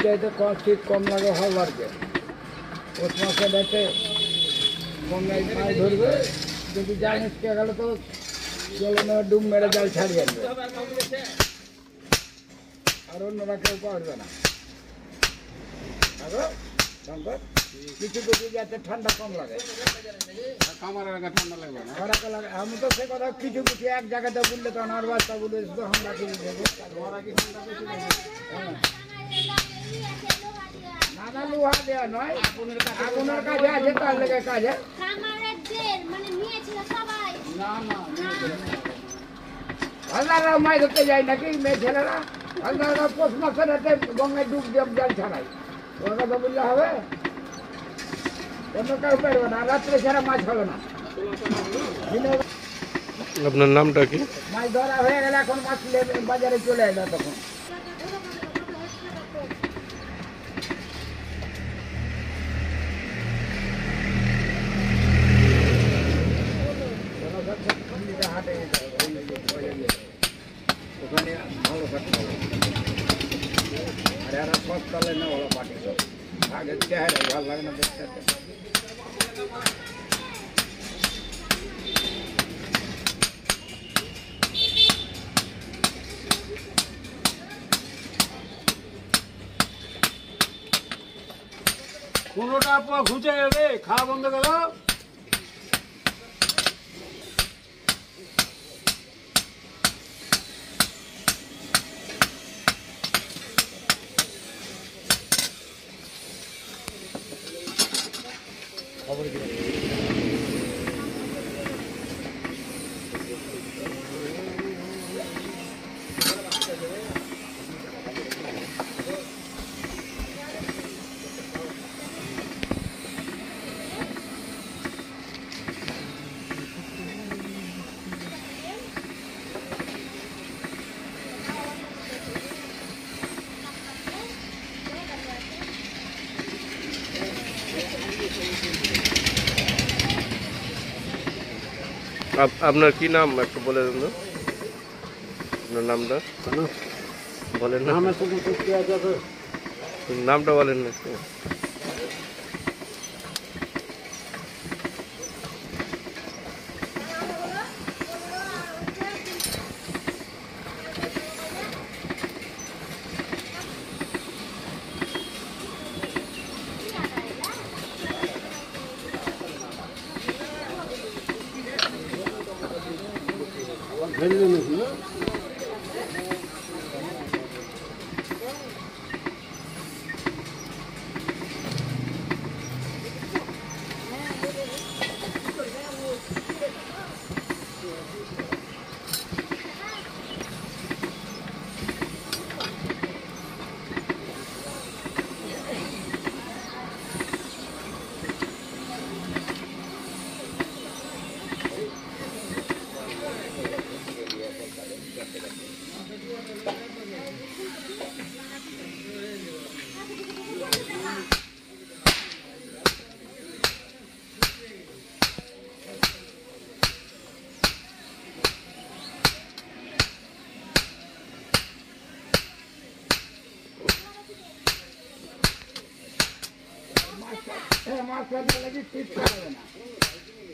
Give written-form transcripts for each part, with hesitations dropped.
চাইতে শীত কম লাগে হলবারকে পৌষ মাসে দেখে গঙ্গায় মাছ ধরবে যদি জাল নিচকে গেলে তো জলে ডুব মেরে জাল ছাড়িয়ে আনবে আর অন্যরা কেউ পারবে না শঙ্কর কিছু কিছু যাতে ঠান্ডা কম লাগে ঠান্ডা লাগবে আমি তো সে কথা কিছু কিছু এক জায়গাতে বললে তখন আর বাচ্চা বলে তখন রাখি দেবো না লোহা দেওয়া নয় আগুনের কাছে আছে তার লেগে কাজে হালদাররা মাছ ধরতে যায় নাকি মেয়ে ছেলেরা হালদাররা পৌষ মাসের রাতে গঙ্গায় ডুব দিয়ে জাল ছাড়াই ওর কথা বললে হবে অন্য কেউ পারবে না রাত্রে ছাড়া মাছ হবে না আপনার নামটা কি মাছ ধরা হয়ে গেলে এখন মাছ বাজারে চলে এলো তখন ওখানে ভালো থাকতে হবে আর এরা সব চলে না ওরা পার্টি সব আগের চেহারা ভালো লাগে না দেখতে কোনোটা ঘুচে যাবে খাওয়া বন্ধ করো খবর কি আপনার কি নাম একটু বলে দেন তো আপনার নামটা বলেন না নামটা বলেন না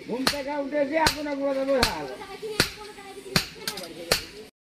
ঘুম থেকে উঠেছি আপনার বলে দেবো